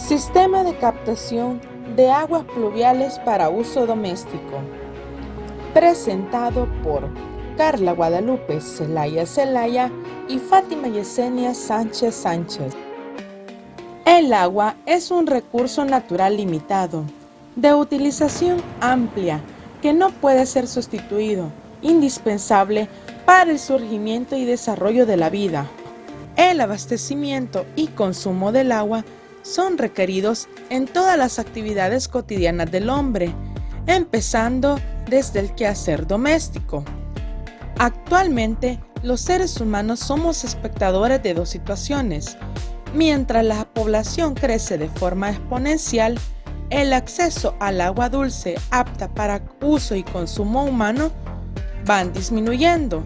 Sistema de captación de aguas pluviales para uso doméstico. Presentado por Carla Guadalupe Zelaya y Fátima Yesenia Sánchez. El agua es un recurso natural limitado, de utilización amplia, que no puede ser sustituido, indispensable para el surgimiento y desarrollo de la vida. El abastecimiento y consumo del agua son requeridos en todas las actividades cotidianas del hombre, empezando desde el quehacer doméstico. Actualmente, los seres humanos somos espectadores de dos situaciones. Mientras la población crece de forma exponencial, el acceso al agua dulce apta para uso y consumo humano van disminuyendo,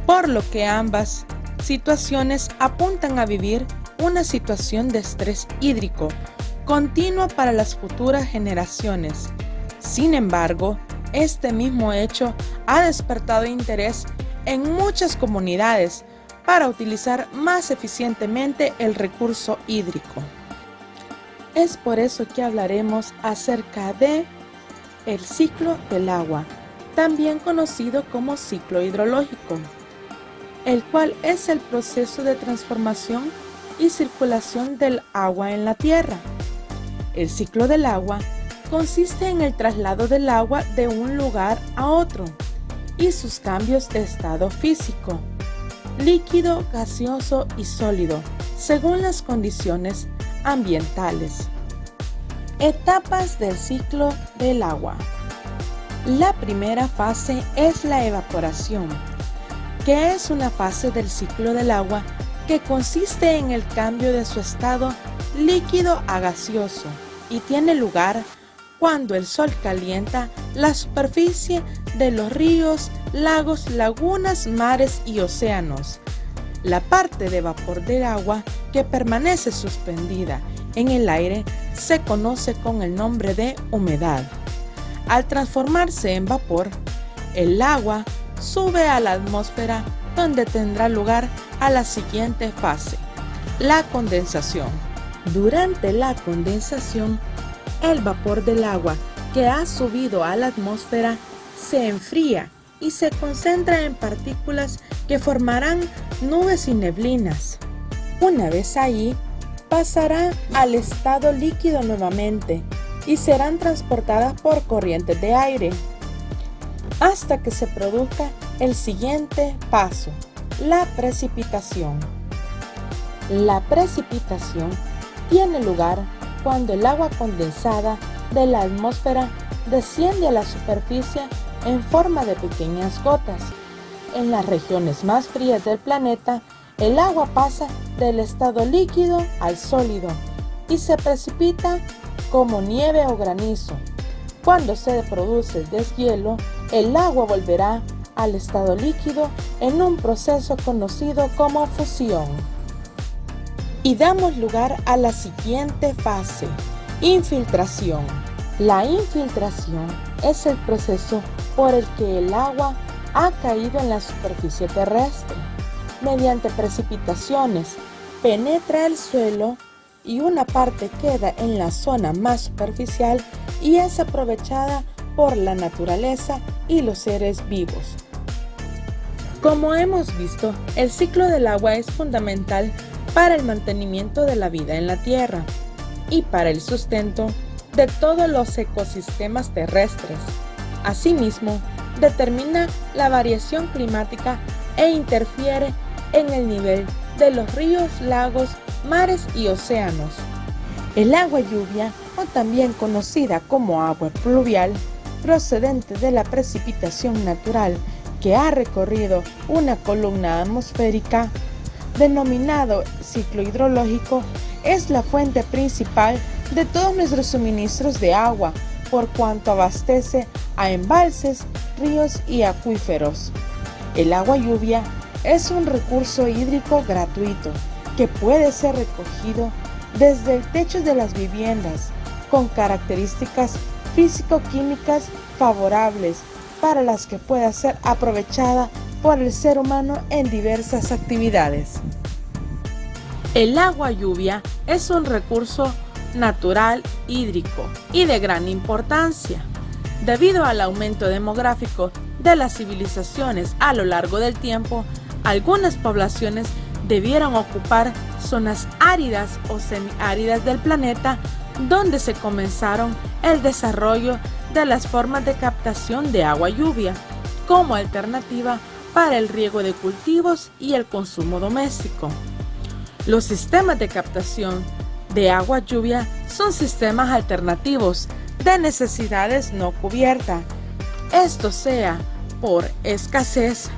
por lo que ambas situaciones apuntan a vivir una situación de estrés hídrico continuo para las futuras generaciones. Sin embargo, este mismo hecho ha despertado interés en muchas comunidades para utilizar más eficientemente el recurso hídrico. Es por eso que hablaremos acerca de el ciclo del agua, también conocido como ciclo hidrológico, el cual es el proceso de transformación y circulación del agua en la tierra. El ciclo del agua consiste en el traslado del agua de un lugar a otro y sus cambios de estado físico, líquido, gaseoso y sólido, según las condiciones ambientales. Etapas del ciclo del agua. La primera fase es la evaporación, que es una fase del ciclo del agua que consiste en el cambio de su estado líquido a gaseoso y tiene lugar cuando el sol calienta la superficie de los ríos, lagos, lagunas, mares y océanos. La parte de vapor del agua que permanece suspendida en el aire se conoce con el nombre de humedad. Al transformarse en vapor, el agua sube a la atmósfera, donde tendrá lugar a la siguiente fase, la condensación. Durante la condensación, el vapor del agua que ha subido a la atmósfera se enfría y se concentra en partículas que formarán nubes y neblinas. Una vez ahí, pasará al estado líquido nuevamente y serán transportadas por corrientes de aire, hasta que se produzca el siguiente paso, la precipitación. La precipitación tiene lugar cuando el agua condensada de la atmósfera desciende a la superficie en forma de pequeñas gotas. En las regiones más frías del planeta, el agua pasa del estado líquido al sólido y se precipita como nieve o granizo. Cuando se produce el deshielo, el agua volverá al estado líquido en un proceso conocido como fusión. Y damos lugar a la siguiente fase, infiltración. La infiltración es el proceso por el que el agua ha caído en la superficie terrestre. Mediante precipitaciones, penetra el suelo y una parte queda en la zona más superficial y es aprovechada por la naturaleza y los seres vivos. Como hemos visto, el ciclo del agua es fundamental para el mantenimiento de la vida en la Tierra y para el sustento de todos los ecosistemas terrestres. Asimismo, determina la variación climática e interfiere en el nivel de los ríos, lagos, mares y océanos. El agua lluvia, o también conocida como agua pluvial, procedente de la precipitación natural que ha recorrido una columna atmosférica, denominado ciclo hidrológico, es la fuente principal de todos nuestros suministros de agua, por cuanto abastece a embalses, ríos y acuíferos. El agua lluvia es un recurso hídrico gratuito que puede ser recogido desde el techo de las viviendas, con características físico-químicas favorables para las que pueda ser aprovechada por el ser humano en diversas actividades. El agua lluvia es un recurso natural hídrico y de gran importancia. Debido al aumento demográfico de las civilizaciones a lo largo del tiempo, algunas poblaciones debieron ocupar zonas áridas o semiáridas del planeta, donde se comenzaron el desarrollo de las formas de captación de agua lluvia como alternativa para el riego de cultivos y el consumo doméstico. Los sistemas de captación de agua lluvia son sistemas alternativos de necesidades no cubiertas, esto sea por escasez,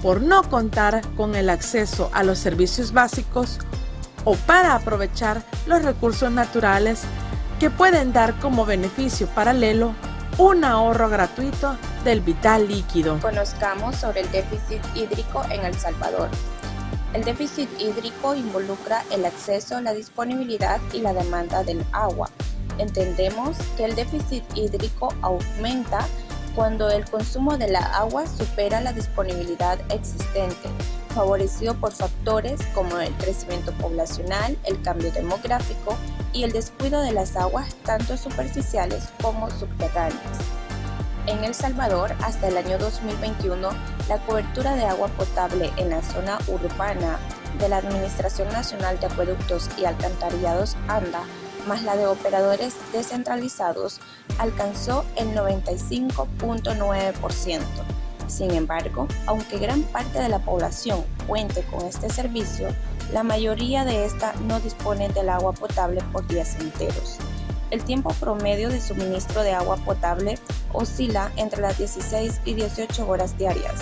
por no contar con el acceso a los servicios básicos o para aprovechar los recursos naturales que pueden dar como beneficio paralelo un ahorro gratuito del vital líquido. Conozcamos sobre el déficit hídrico en El Salvador. El déficit hídrico involucra el acceso, la disponibilidad y la demanda del agua. Entendemos que el déficit hídrico aumenta cuando el consumo de la agua supera la disponibilidad existente, favorecido por factores como el crecimiento poblacional, el cambio demográfico y el descuido de las aguas tanto superficiales como subterráneas. En El Salvador, hasta el año 2021, la cobertura de agua potable en la zona urbana de la Administración Nacional de Acueductos y Alcantarillados ANDA, más la de operadores descentralizados, alcanzó el 95.9%. Sin embargo, aunque gran parte de la población cuente con este servicio, la mayoría de esta no dispone del agua potable por días enteros. El tiempo promedio de suministro de agua potable oscila entre las 16 y 18 horas diarias,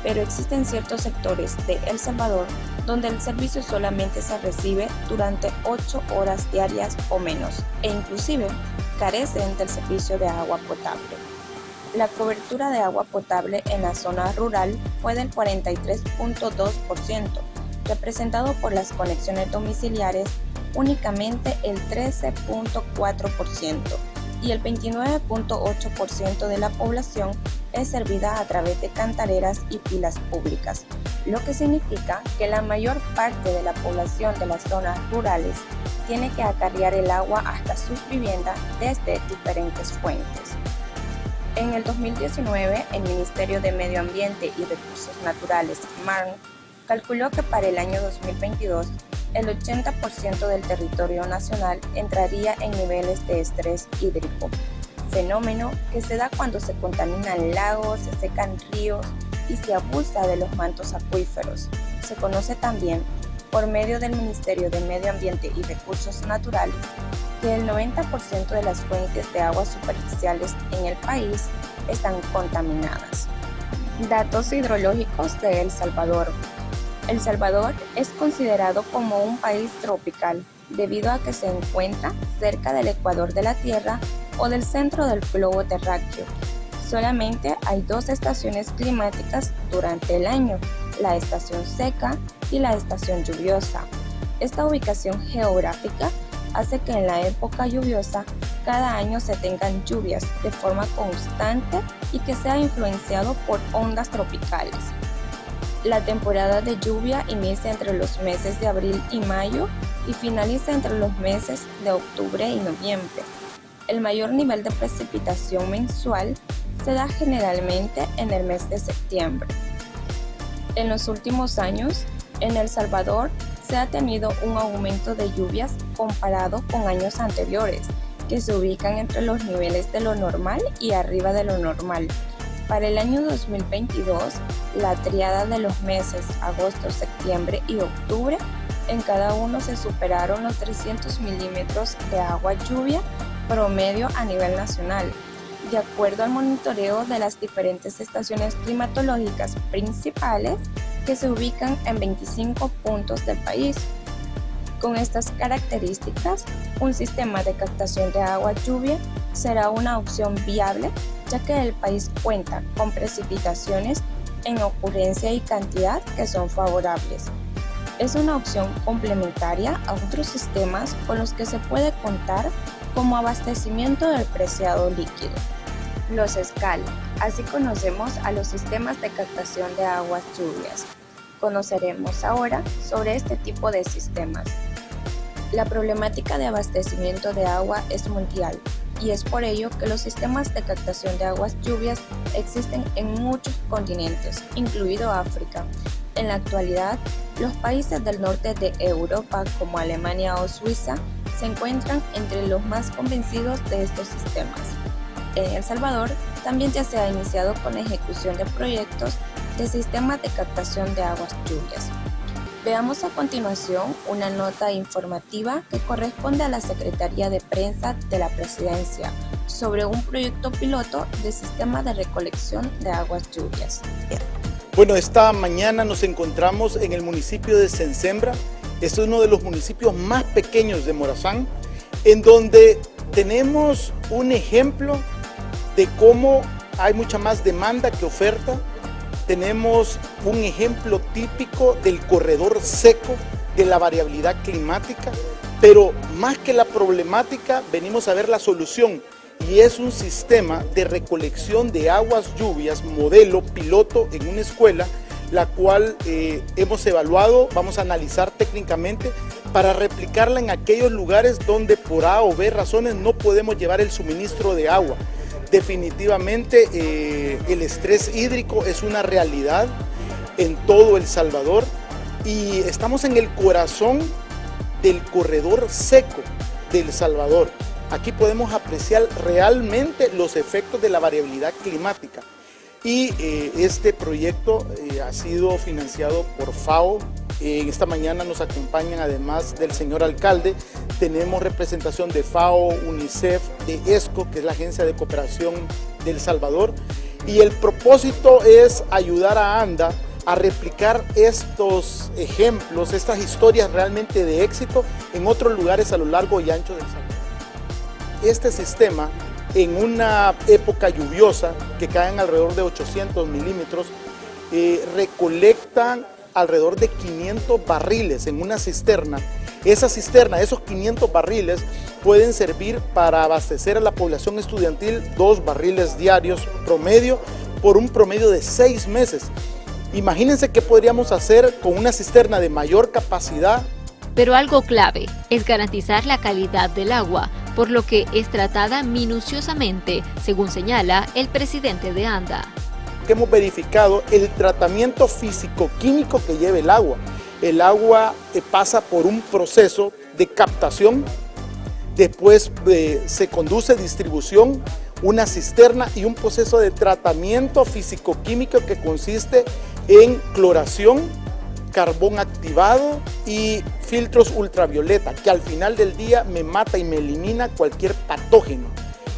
pero existen ciertos sectores de El Salvador donde el servicio solamente se recibe durante 8 horas diarias o menos, e inclusive carecen del servicio de agua potable. La cobertura de agua potable en la zona rural fue del 43.2%, representado por las conexiones domiciliares únicamente el 13.4%, y el 29.8% de la población es servida a través de cantareras y pilas públicas, lo que significa que la mayor parte de la población de las zonas rurales tiene que acarrear el agua hasta sus viviendas desde diferentes fuentes. En el 2019, el Ministerio de Medio Ambiente y Recursos Naturales, MARN, calculó que para el año 2022, el 80% del territorio nacional entraría en niveles de estrés hídrico, fenómeno que se da cuando se contaminan lagos, se secan ríos y se abusa de los mantos acuíferos. Se conoce también, por medio del Ministerio de Medio Ambiente y Recursos Naturales, que el 90% de las fuentes de aguas superficiales en el país están contaminadas. Datos hidrológicos de El Salvador. El Salvador es considerado como un país tropical debido a que se encuentra cerca del ecuador de la Tierra o del centro del globo terráqueo. Solamente hay 2 estaciones climáticas durante el año, la estación seca y la estación lluviosa. Esta ubicación geográfica hace que en la época lluviosa cada año se tengan lluvias de forma constante y que sea influenciado por ondas tropicales. La temporada de lluvia inicia entre los meses de abril y mayo y finaliza entre los meses de octubre y noviembre. El mayor nivel de precipitación mensual se da generalmente en el mes de septiembre. En los últimos años, en El Salvador se ha tenido un aumento de lluvias comparado con años anteriores, que se ubican entre los niveles de lo normal y arriba de lo normal. Para el año 2022, la tríada de los meses agosto, septiembre y octubre, en cada uno se superaron los 300 milímetros de agua lluvia promedio a nivel nacional, de acuerdo al monitoreo de las diferentes estaciones climatológicas principales que se ubican en 25 puntos del país. Con estas características, un sistema de captación de agua lluvia será una opción viable, ya que el país cuenta con precipitaciones en ocurrencia y cantidad que son favorables. Es una opción complementaria a otros sistemas con los que se puede contar como abastecimiento del preciado líquido. Los SCAL, así conocemos a los sistemas de captación de aguas lluvias. Conoceremos ahora sobre este tipo de sistemas. La problemática de abastecimiento de agua es mundial y es por ello que los sistemas de captación de aguas lluvias existen en muchos continentes, incluido África. En la actualidad, los países del norte de Europa, como Alemania o Suiza, se encuentran entre los más convencidos de estos sistemas. En El Salvador también ya se ha iniciado con la ejecución de proyectos de sistemas de captación de aguas lluvias. Veamos a continuación una nota informativa que corresponde a la Secretaría de Prensa de la Presidencia sobre un proyecto piloto de sistema de recolección de aguas lluvias. Bueno, esta mañana nos encontramos en el municipio de Sensembra. Este es uno de los municipios más pequeños de Morazán, en donde tenemos un ejemplo de cómo hay mucha más demanda que oferta. Tenemos un ejemplo típico del corredor seco, de la variabilidad climática, pero más que la problemática venimos a ver la solución, y es un sistema de recolección de aguas lluvias, modelo piloto en una escuela, la cual hemos evaluado, vamos a analizar técnicamente para replicarla en aquellos lugares donde por A o B razones no podemos llevar el suministro de agua. Definitivamente el estrés hídrico es una realidad en todo El Salvador y estamos en el corazón del corredor seco de El Salvador. Aquí podemos apreciar realmente los efectos de la variabilidad climática. Y este proyecto ha sido financiado por FAO. Esta mañana nos acompañan, además del señor alcalde, tenemos representación de FAO, UNICEF, de ESCO, que es la Agencia de Cooperación de El Salvador. Y el propósito es ayudar a ANDA a replicar estos ejemplos, estas historias realmente de éxito en otros lugares a lo largo y ancho del Salvador. Este sistema, en una época lluviosa, que caen alrededor de 800 milímetros, recolectan alrededor de 500 barriles en una cisterna. Esa cisterna, esos 500 barriles, pueden servir para abastecer a la población estudiantil 2 barriles diarios promedio, por un promedio de 6 meses. Imagínense qué podríamos hacer con una cisterna de mayor capacidad. Pero algo clave es garantizar la calidad del agua, por lo que es tratada minuciosamente, según señala el presidente de ANDA. Hemos verificado el tratamiento físico-químico que lleva el agua. El agua pasa por un proceso de captación, después se conduce distribución, una cisterna y un proceso de tratamiento físico-químico que consiste en cloración, carbón activado y filtros ultravioleta, que al final del día me mata y me elimina cualquier patógeno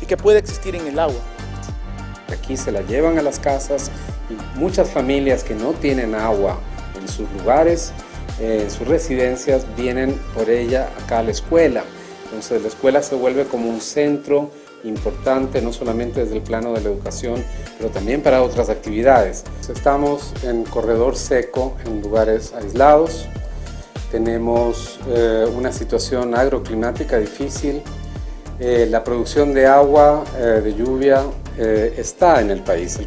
y que puede existir en el agua. Aquí se la llevan a las casas y muchas familias que no tienen agua en sus lugares, en sus residencias, vienen por ella acá a la escuela. Entonces la escuela se vuelve como un centro importante, no solamente desde el plano de la educación, pero también para otras actividades. Estamos en corredor seco en lugares aislados, tenemos una situación agroclimática difícil, la producción de agua, de lluvia, está en el país.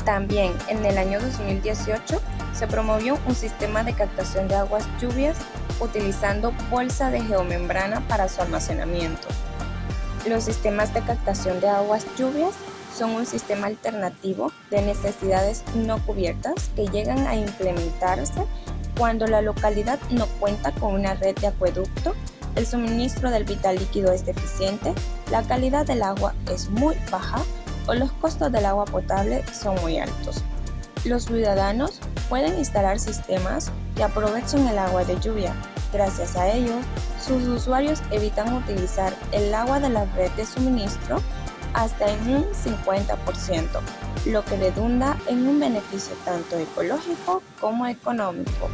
También en el año 2018 se promovió un sistema de captación de aguas lluvias utilizando bolsa de geomembrana para su almacenamiento. Los sistemas de captación de aguas lluvias son un sistema alternativo de necesidades no cubiertas que llegan a implementarse cuando la localidad no cuenta con una red de acueducto, el suministro del vital líquido es deficiente, la calidad del agua es muy baja o los costos del agua potable son muy altos. Los ciudadanos pueden instalar sistemas que aprovechen el agua de lluvia. Gracias a ello, sus usuarios evitan utilizar el agua de la red de suministro hasta en un 50%, lo que redunda en un beneficio tanto ecológico como económico.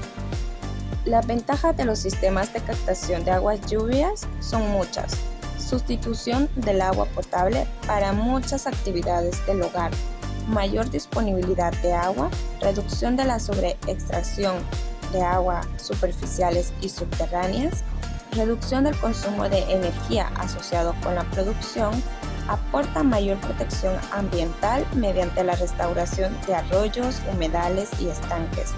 Las ventajas de los sistemas de captación de aguas lluvias son muchas. Sustitución del agua potable para muchas actividades del hogar, mayor disponibilidad de agua, reducción de la sobreextracción de agua superficiales y subterráneas, reducción del consumo de energía asociado con la producción, aporta mayor protección ambiental mediante la restauración de arroyos, humedales y estanques.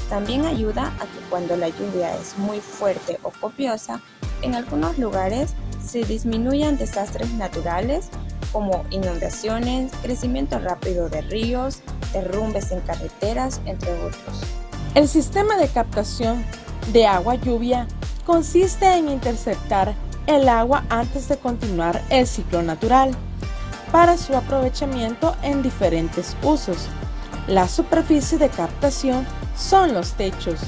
También ayuda a que cuando la lluvia es muy fuerte o copiosa, En algunos lugares se disminuyen desastres naturales como inundaciones, crecimiento rápido de ríos, derrumbes en carreteras, entre otros. El sistema de captación de agua lluvia consiste en interceptar el agua antes de continuar el ciclo natural para su aprovechamiento en diferentes usos. La superficie de captación son los techos,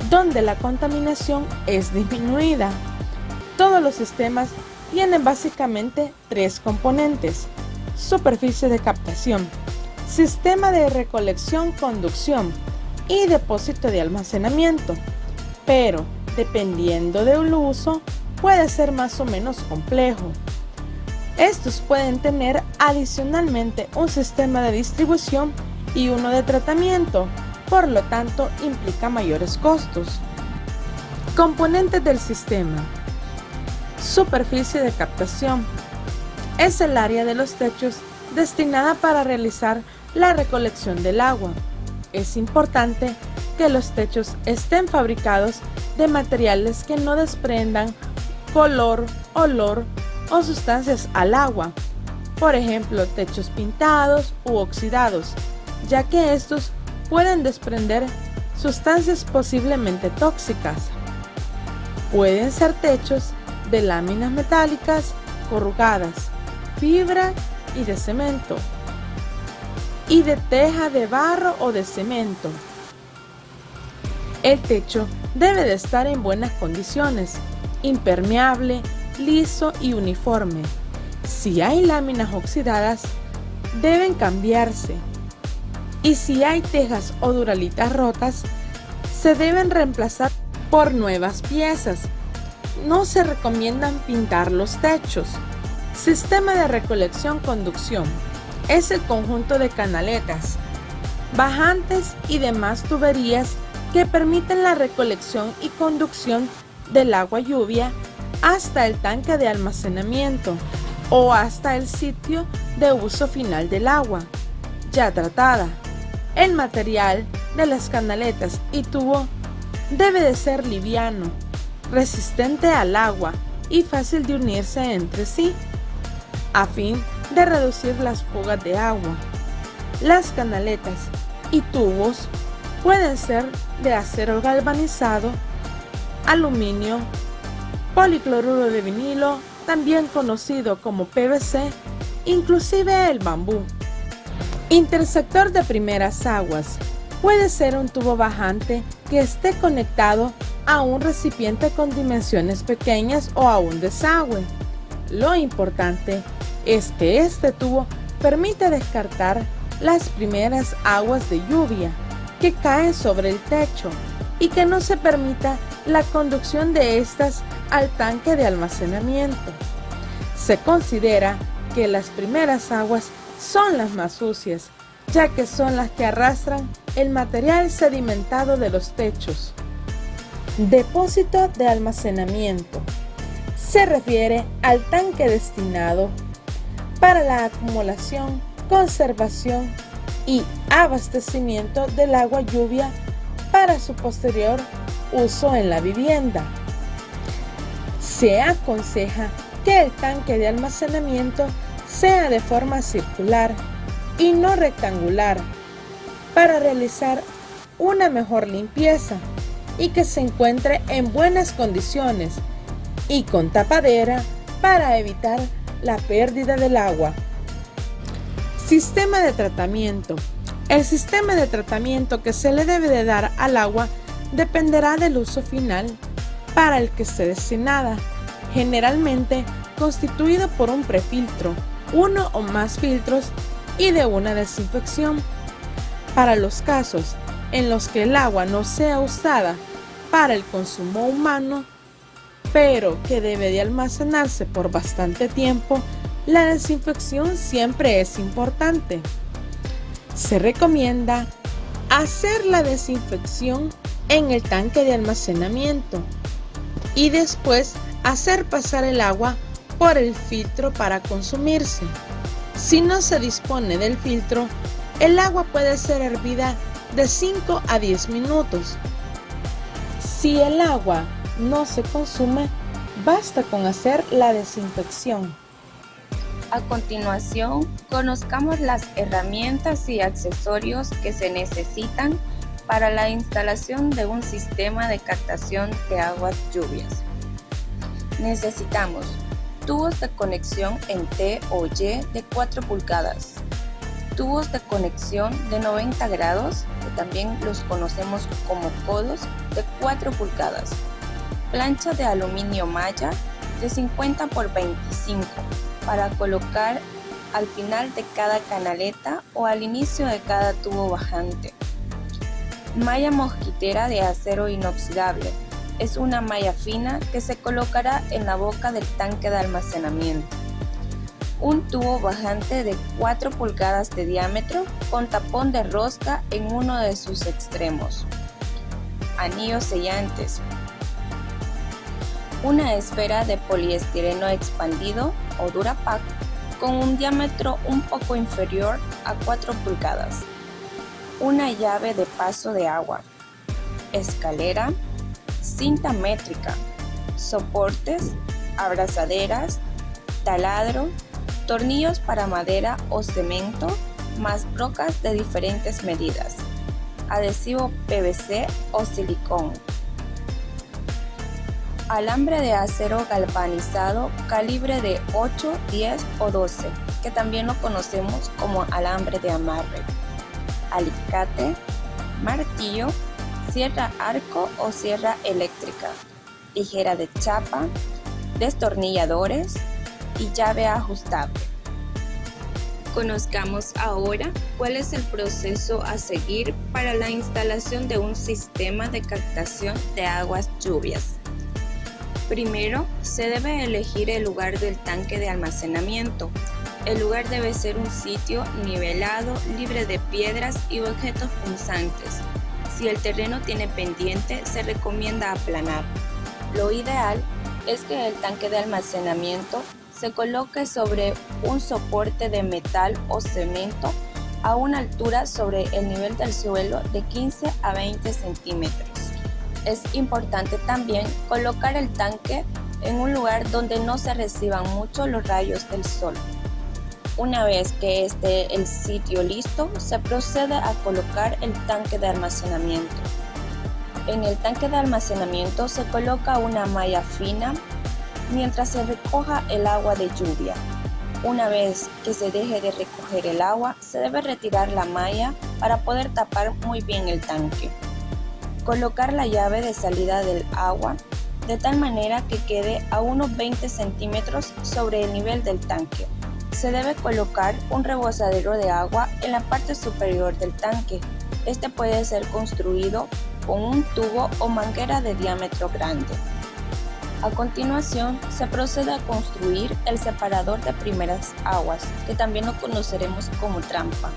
donde la contaminación es disminuida. Todos los sistemas tienen básicamente tres componentes: superficie de captación, sistema de recolección, conducción y depósito de almacenamiento, pero dependiendo del uso puede ser más o menos complejo. Estos pueden tener adicionalmente un sistema de distribución y uno de tratamiento, por lo tanto implica mayores costos. Componentes del sistema. Superficie de captación. Es el área de los techos destinada para realizar la recolección del agua. Es importante que los techos estén fabricados de materiales que no desprendan color, olor o sustancias al agua, por ejemplo, techos pintados u oxidados, ya que estos pueden desprender sustancias posiblemente tóxicas. Pueden ser techos de láminas metálicas corrugadas, fibra y de cemento, y de teja de barro o de cemento. El techo debe de estar en buenas condiciones, impermeable, liso y uniforme. Si hay láminas oxidadas, deben cambiarse. Y si hay tejas o duralitas rotas, se deben reemplazar por nuevas piezas. No se recomiendan pintar los techos. Sistema de recolección-conducción. Es el conjunto de canaletas, bajantes y demás tuberías que permiten la recolección y conducción del agua lluvia hasta el tanque de almacenamiento o hasta el sitio de uso final del agua ya tratada. El material de las canaletas y tubo debe de ser liviano, resistente al agua y fácil de unirse entre sí, a fin de reducir las fugas de agua. Las canaletas y tubos pueden ser de acero galvanizado, aluminio, policloruro de vinilo, también conocido como PVC, inclusive el bambú. Interceptor de primeras aguas. Puede ser un tubo bajante que esté conectado a un recipiente con dimensiones pequeñas o a un desagüe. Lo importante es que este tubo permite descartar las primeras aguas de lluvia que caen sobre el techo y que no se permita la conducción de estas al tanque de almacenamiento. Se considera que las primeras aguas son las más sucias, ya que son las que arrastran el material sedimentado de los techos. Depósito de almacenamiento. Se refiere al tanque destinado para la acumulación, conservación y abastecimiento del agua lluvia para su posterior uso en la vivienda. Se aconseja que el tanque de almacenamiento sea de forma circular y no rectangular para realizar una mejor limpieza y que se encuentre en buenas condiciones y con tapadera para evitar la pérdida del agua. Sistema de tratamiento. El sistema de tratamiento que se le debe de dar al agua dependerá del uso final para el que esté destinada, generalmente constituido por un prefiltro, uno o más filtros y de una desinfección. Para los casos en los que el agua no sea usada para el consumo humano, pero que debe de almacenarse por bastante tiempo, la desinfección siempre es importante. Se recomienda hacer la desinfección en el tanque de almacenamiento y después hacer pasar el agua por el filtro para consumirse. Si no se dispone del filtro, el agua puede ser hervida de 5 a 10 minutos. Si el agua no se consume, Basta con hacer la desinfección. A continuación, conozcamos las herramientas y accesorios que se necesitan para la instalación de un sistema de captación de aguas lluvias. Necesitamos tubos de conexión en T o Y de 4 pulgadas, tubos de conexión de 90 grados, que también los conocemos como codos, de 4 pulgadas, plancha de aluminio malla de 50 por 25 para colocar al final de cada canaleta o al inicio de cada tubo bajante. Malla mosquitera de acero inoxidable. Es una malla fina que se colocará en la boca del tanque de almacenamiento. Un tubo bajante de 4 pulgadas de diámetro con tapón de rosca en uno de sus extremos. Anillos sellantes. Una esfera de poliestireno expandido o Durapack con un diámetro un poco inferior a 4 pulgadas. Una llave de paso de agua. Escalera. Cinta métrica. Soportes. Abrazaderas. Taladro. Tornillos para madera o cemento, más brocas de diferentes medidas. Adhesivo PVC o silicón. Alambre de acero galvanizado calibre de 8, 10 o 12, que también lo conocemos como alambre de amarre. Alicate, martillo, sierra arco o sierra eléctrica, tijera de chapa, destornilladores y llave ajustable. Conozcamos ahora cuál es el proceso a seguir para la instalación de un sistema de captación de aguas lluvias. Primero, se debe elegir el lugar del tanque de almacenamiento. El lugar debe ser un sitio nivelado, libre de piedras y objetos punzantes. Si el terreno tiene pendiente, se recomienda aplanar. Lo ideal es que el tanque de almacenamiento se coloque sobre un soporte de metal o cemento a una altura sobre el nivel del suelo de 15 a 20 centímetros. Es importante también colocar el tanque en un lugar donde no se reciban mucho los rayos del sol. Una vez que esté el sitio listo, se procede a colocar el tanque de almacenamiento. En el tanque de almacenamiento se coloca una malla fina mientras se recoja el agua de lluvia. Una vez que se deje de recoger el agua, se debe retirar la malla para poder tapar muy bien el tanque. Colocar la llave de salida del agua de tal manera que quede a unos 20 centímetros sobre el nivel del tanque. Se debe colocar un rebozadero de agua en la parte superior del tanque. Este puede ser construido con un tubo o manguera de diámetro grande. A continuación, se procede a construir el separador de primeras aguas, que también lo conoceremos como trampa.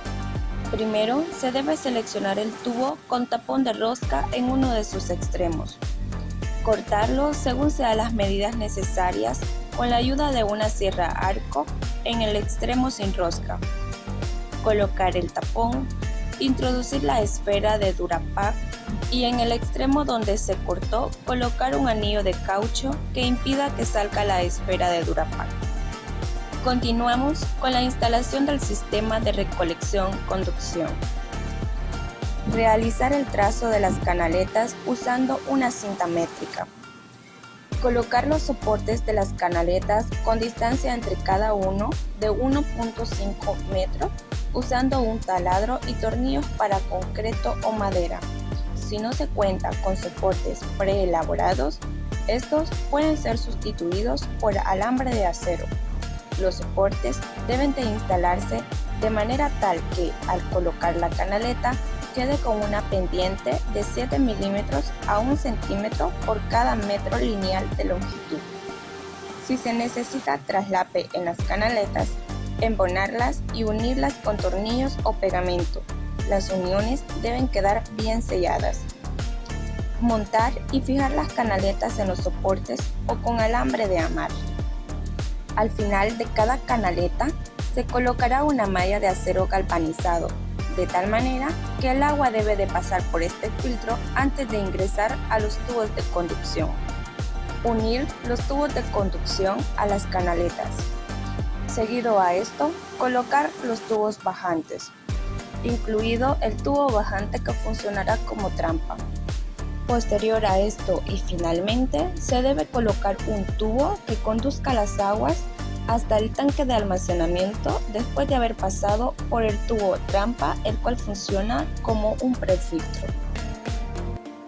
Primero, se debe seleccionar el tubo con tapón de rosca en uno de sus extremos. Cortarlo según sean las medidas necesarias con la ayuda de una sierra arco en el extremo sin rosca. Colocar el tapón, introducir la esfera de Durapack y en el extremo donde se cortó colocar un anillo de caucho que impida que salga la esfera de Durapack. Continuamos con la instalación del sistema de recolección-conducción. Realizar el trazo de las canaletas usando una cinta métrica. Colocar los soportes de las canaletas con distancia entre cada uno de 1.5 metros usando un taladro y tornillos para concreto o madera. Si no se cuenta con soportes preelaborados, estos pueden ser sustituidos por alambre de acero. Los soportes deben de instalarse de manera tal que al colocar la canaleta quede con una pendiente de 7 milímetros a 1 centímetro por cada metro lineal de longitud. Si se necesita traslape en las canaletas, embonarlas y unirlas con tornillos o pegamento. Las uniones deben quedar bien selladas. Montar y fijar las canaletas en los soportes o con alambre de amarre. Al final de cada canaleta se colocará una malla de acero galvanizado, de tal manera que el agua debe de pasar por este filtro antes de ingresar a los tubos de conducción. Unir los tubos de conducción a las canaletas. Seguido a esto, colocar los tubos bajantes, incluido el tubo bajante que funcionará como trampa. Posterior a esto y finalmente, se debe colocar un tubo que conduzca las aguas hasta el tanque de almacenamiento después de haber pasado por el tubo trampa, el cual funciona como un prefiltro.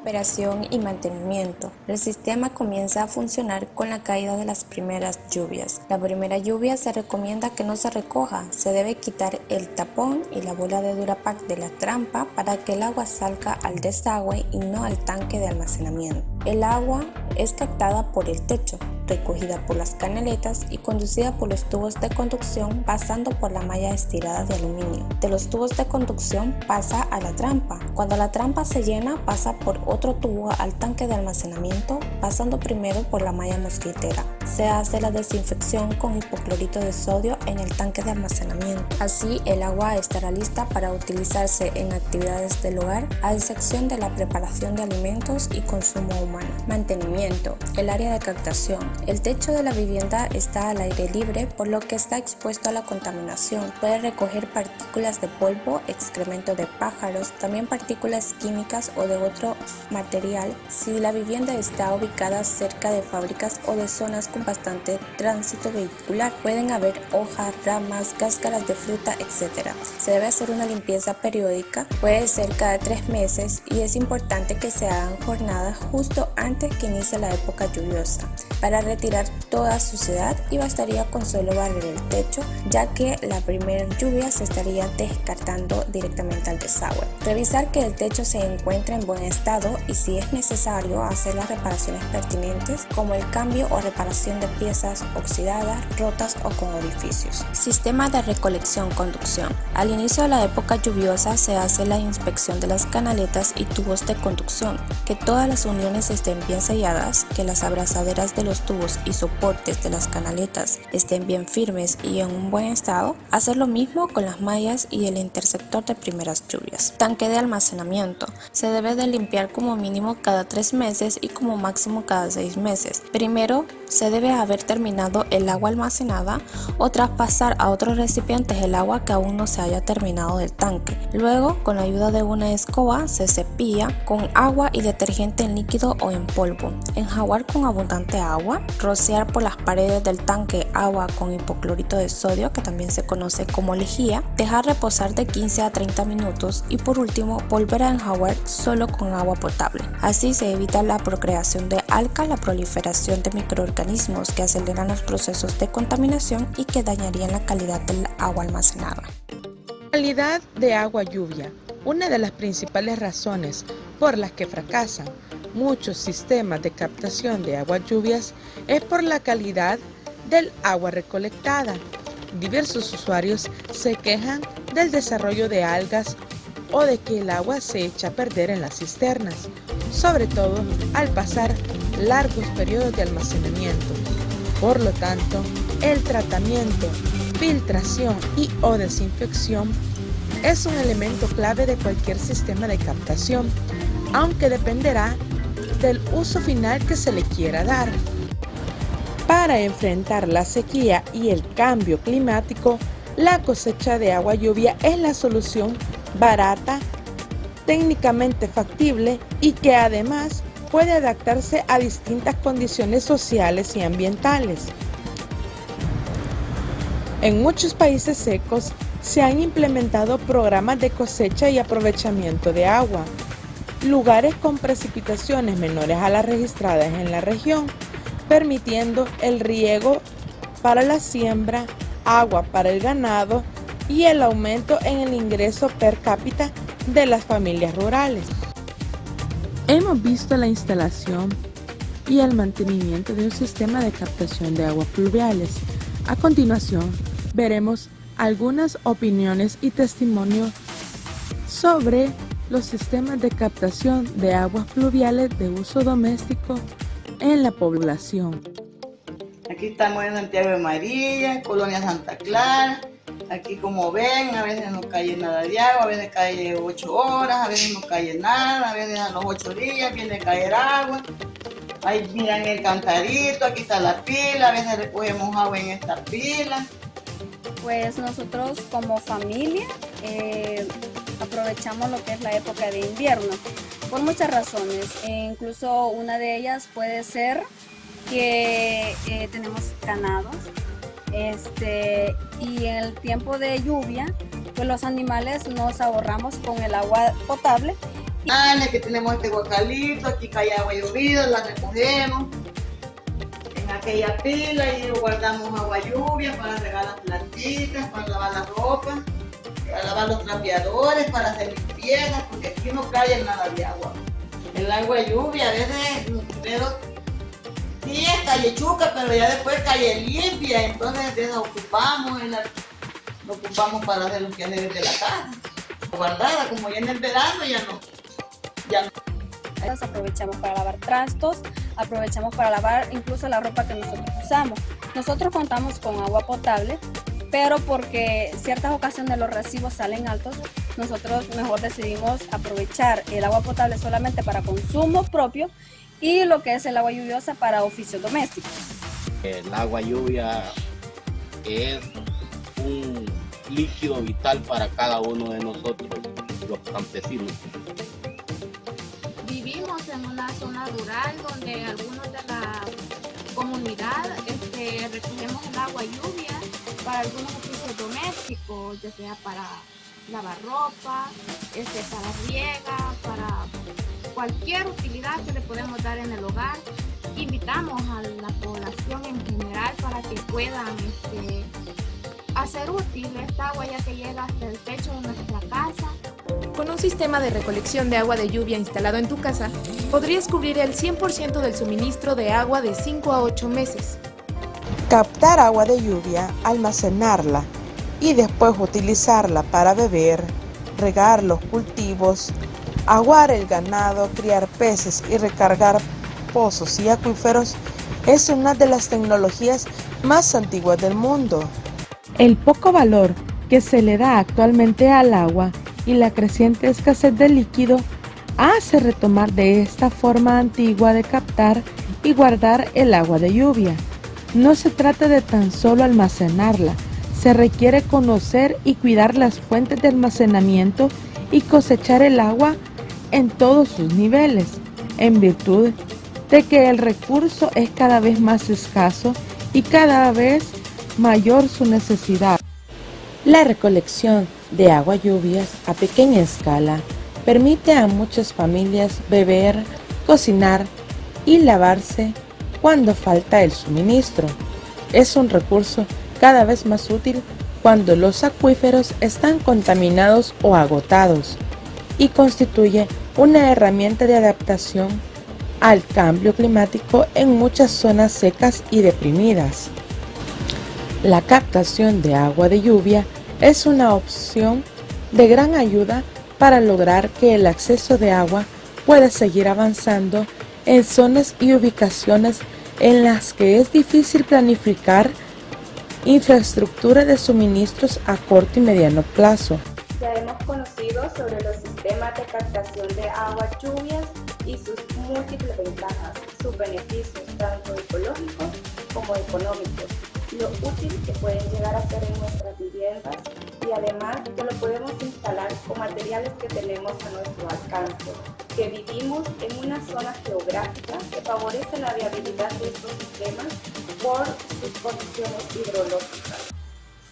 Operación y mantenimiento. El sistema comienza a funcionar con la caída de las primeras lluvias. La primera lluvia se recomienda que no se recoja, se debe quitar el tapón y la bola de Durapac de la trampa para que el agua salga al desagüe y no al tanque de almacenamiento. El agua es captada por el techo, recogida por las canaletas y conducida por los tubos de conducción pasando por la malla estirada de aluminio. De los tubos de conducción pasa a la trampa. Cuando la trampa se llena, pasa por otro tubo al tanque de almacenamiento, pasando primero por la malla mosquitera. Se hace la desinfección con hipoclorito de sodio en el tanque de almacenamiento. Así, el agua estará lista para utilizarse en actividades del hogar, a excepción de la preparación de alimentos y consumo humano. Mantenimiento. El área de captación. El techo de la vivienda está al aire libre, por lo que está expuesto a la contaminación. Puede recoger partículas de polvo, excremento de pájaros, también partículas químicas o de otro material si la vivienda está ubicada cerca de fábricas o de zonas con bastante tránsito vehicular. Pueden haber hojas, ramas, cáscaras de fruta, etc. Se debe hacer una limpieza periódica, puede ser cada 3 meses y es importante que se hagan jornadas justo antes que inicie la época lluviosa para retirar toda suciedad, y bastaría con solo barrer el techo, ya que la primera lluvia se estaría descartando directamente al desagüe. Revisar que el techo se encuentre en buen estado y, si es necesario, hacer las reparaciones pertinentes, como el cambio o reparación de piezas oxidadas, rotas o con orificios. Sistema de recolección-conducción. Al inicio de la época lluviosa se hace la inspección de las canaletas y tubos de conducción, que todas las uniones estén bien selladas, que las abrazaderas de los tubos y soportes de las canaletas estén bien firmes y en un buen estado. Hacer lo mismo con las mallas y el intersector de primeras lluvias. Tanque de almacenamiento. Se debe de limpiar como mínimo cada 3 meses y como máximo cada 6 meses. Primero, se debe haber terminado el agua almacenada o traspasar a otros recipientes el agua que aún no se haya terminado del tanque. Luego, con la ayuda de una escoba, se cepilla con agua y detergente en líquido o en polvo. Enjaguar con abundante agua. Rociar por las paredes del tanque agua con hipoclorito de sodio, que también se conoce como lejía. Dejar reposar de 15 a 30 minutos y, por último, volver a enjaguar solo con agua potable. Así se evita la procreación de algas, la proliferación de microorganismos que aceleran los procesos de contaminación y que dañarían la calidad del agua almacenada. Calidad de agua lluvia. Una de las principales razones por las que fracasan muchos sistemas de captación de aguas lluvias es por la calidad del agua recolectada. Diversos usuarios se quejan del desarrollo de algas o de que el agua se echa a perder en las cisternas, sobre todo al pasar largos periodos de almacenamiento. Por lo tanto, el tratamiento, filtración y o desinfección es un elemento clave de cualquier sistema de captación, aunque dependerá del uso final que se le quiera dar. Para enfrentar la sequía y el cambio climático, la cosecha de agua lluvia es la solución barata, técnicamente factible y que además puede adaptarse a distintas condiciones sociales y ambientales. En muchos países secos se han implementado programas de cosecha y aprovechamiento de agua. Lugares con precipitaciones menores a las registradas en la región, permitiendo el riego para la siembra, agua para el ganado y el aumento en el ingreso per cápita de las familias rurales. Hemos visto la instalación y el mantenimiento de un sistema de captación de aguas pluviales. A continuación, veremos algunas opiniones y testimonios sobre los sistemas de captación de aguas pluviales de uso doméstico en la población. Aquí estamos en Santiago de María, Colonia Santa Clara. Aquí, como ven, a veces no cae nada de agua, a veces cae 8 horas, a veces no cae nada, a veces a los 8 días viene a caer agua. Ahí miran el cantarito, aquí está la pila, a veces recogemos agua en esta pila. Pues nosotros como familia aprovechamos lo que es la época de invierno por muchas razones. Incluso una de ellas puede ser que tenemos ganados y en el tiempo de lluvia pues los animales nos ahorramos con el agua potable. Que tenemos este guacalito, aquí cae agua llovida, la recogemos en aquella pila y guardamos agua lluvia para regar las plantitas, para lavar la ropa, para lavar los trapeadores, para hacer limpieza, porque aquí no cae nada de agua. El agua lluvia a veces, pero sí es calle chuca, pero ya después calle limpia, entonces desocupamos, lo ocupamos para hacer los quehaceres de la casa. Guardada, como ya en el verano ya no. Aprovechamos para lavar trastos, aprovechamos para lavar incluso la ropa que nosotros usamos. Nosotros contamos con agua potable, pero porque en ciertas ocasiones los recibos salen altos, nosotros mejor decidimos aprovechar el agua potable solamente para consumo propio y lo que es el agua lluviosa para oficios domésticos. El agua lluvia es un líquido vital para cada uno de nosotros, los campesinos. Vivimos en una zona rural donde algunos de la comunidad recogemos el agua lluvia para algunos oficios domésticos, ya sea para lavar ropa, para riega, para cualquier utilidad que le podemos dar en el hogar. Invitamos a la población en general para que puedan hacer útil esta agua ya que llega hasta el techo de nuestra casa. Con un sistema de recolección de agua de lluvia instalado en tu casa, podrías cubrir el 100% del suministro de agua de 5 a 8 meses. Captar agua de lluvia, almacenarla y después utilizarla para beber, regar los cultivos, aguar el ganado, criar peces y recargar pozos y acuíferos es una de las tecnologías más antiguas del mundo. El poco valor que se le da actualmente al agua y la creciente escasez de líquido hace retomar de esta forma antigua de captar y guardar el agua de lluvia. No se trata de tan solo almacenarla, se requiere conocer y cuidar las fuentes de almacenamiento y cosechar el agua en todos sus niveles, en virtud de que el recurso es cada vez más escaso y cada vez mayor su necesidad. La recolección de agua lluvias a pequeña escala permite a muchas familias beber, cocinar y lavarse cuando falta el suministro. Es un recurso cada vez más útil cuando los acuíferos están contaminados o agotados y constituye una herramienta de adaptación al cambio climático en muchas zonas secas y deprimidas. La captación de agua de lluvia es una opción de gran ayuda para lograr que el acceso de agua pueda seguir avanzando en zonas y ubicaciones en las que es difícil planificar infraestructura de suministros a corto y mediano plazo. Ya hemos conocido sobre los sistemas de captación de agua lluvias y sus múltiples ventajas, sus beneficios tanto ecológicos como económicos, lo útil que pueden llegar a ser en nuestras viviendas y además que lo podemos instalar con materiales que tenemos a nuestro alcance, que vivimos en una zona geográfica que favorece la viabilidad de estos sistemas por sus condiciones hidrológicas.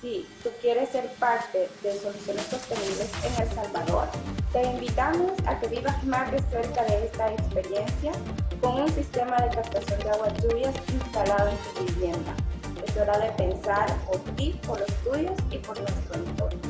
Si tú quieres ser parte de Soluciones Sostenibles en El Salvador, te invitamos a que vivas más de cerca de esta experiencia con un sistema de captación de aguas lluvias instalado en tu vivienda. Es hora de pensar por ti, por los tuyos y por nuestro entorno.